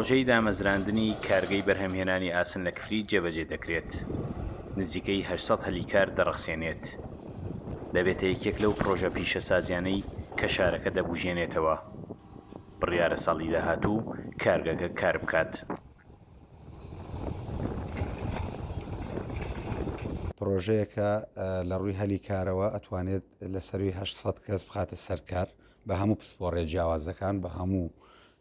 پرۆژەی دامەزراندنی کارگەی بەرهەمهێنانی ئاسن لە کفری جێبەجێ دەکرێت. نزیکەی 800 هەلیکار دەڕەخسێنێت. دەبێتە یەکێک لەو پرۆژە پیشەسازیانەی کە شارەکە دەبوژێنێتەوە. بڕیارە ساڵی داهاتوو کارگەکە کار بکات. پرۆژەیەکە لە ڕووی هەلیکارەوە ئەتوانێت لە سەروی 800 کەس بخاتە سەرکار بە هەموو پسپۆڕێ جیاوازەکان بە هەموو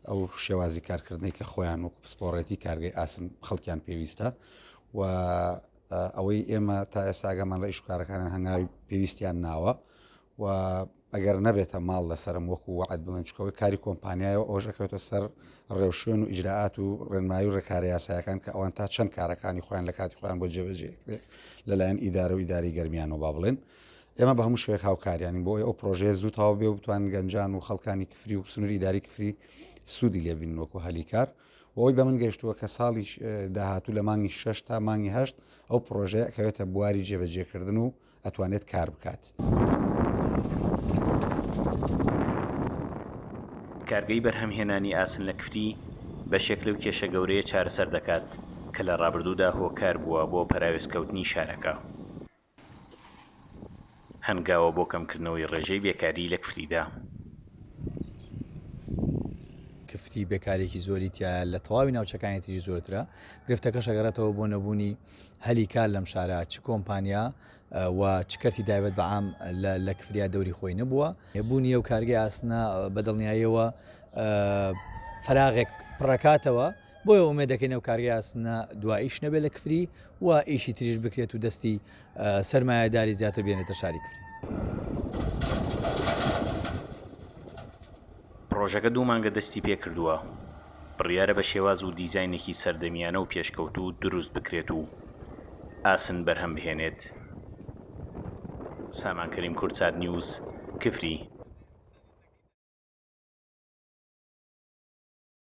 ئەو شێوازی کارکردنی کە خۆیان وەکو پسپۆڕێتی کارگەی ئاسن خەڵکیان پێویستە و ئەوەی ئێمە تا ئێستاگەمان لە ئیشکارەکانان هەنگاوی پێویستیان ناوە و ئەگەر نەبێتە ماڵ لەسرم وەکو وعد بڵنچکەوەی کاری کۆمپانیایەوە ئەوەش ئەکەوێتە سەر ڕێوشێن و ئیجراعات و ڕێنمایی و ڕێکارە یاسایەکان کە ئەوان تا چەند کارەکانی خۆیان لە کاتی خۆیان بۆ جێبەجێکرێ لەلایەن ئیدارە و ئیداری گەرمیانەوە با بڵێن ئێمە بە هەموو شوێک هاوکاریانی بۆ ئەو پرۆژەیە زوو تاوا بێ و بتوان گەنجان و خەڵکانی کفری و سنووری ئیداری کفری سوودی لێبین وەکو هەلیکار ئەوەی بە من گەیشتووە کە ساڵی داهاتوو لە مانگی 6 تا مانگی 8 ئەو پرۆژەیە کەوێتە بواری جێبەجێکردن و ئەتوانێت کار بکات. کارگەی بەرهەمهێنانی ئاسن لە کفری بەشێک لەو کێشە گەورەیە چارەسەر دەکات کە لە ڕابردوودا هۆکار بووە بۆ پەراوێزکەوتنی شارەکە. هەنگاوە بۆ کەمکردنەوەی ڕێژەی بێکاری لە کفریدا. کفتی بێکارێکی زۆری تایە لە تەواوی ناوچەکانێتی زۆرترە گرفتەکە شەگەڕێتەوە بۆ نەبوونی هەلیکار لەم شارە چ کۆمپانیا و چکەرتی تایبەت بە عام لە کفریا دەوری خۆی نەبووە بوونی ئەو کارگەی ئاسنە بەدڵنیاییەوە فراغێک پڕەکاتەوە بۆیە ئومێد دەکەین ئەو کارگەی ئاسنە دواییش نەبێت لە کفری و ئیشی تریش بکرێت و دەستی سەرمایه‌داری زیاتر بێنێتە شاری کفری. پرۆژەکە 2 مانگە دەستی پێ کردووە. بڕیارە بە شێواز و دیزاینێکی سەردەمیانە و پێشکەوت و دروست بکرێت و ئاسن بەرهەم بهێنێت. سامان کەریم کورتساد نیوز کفری.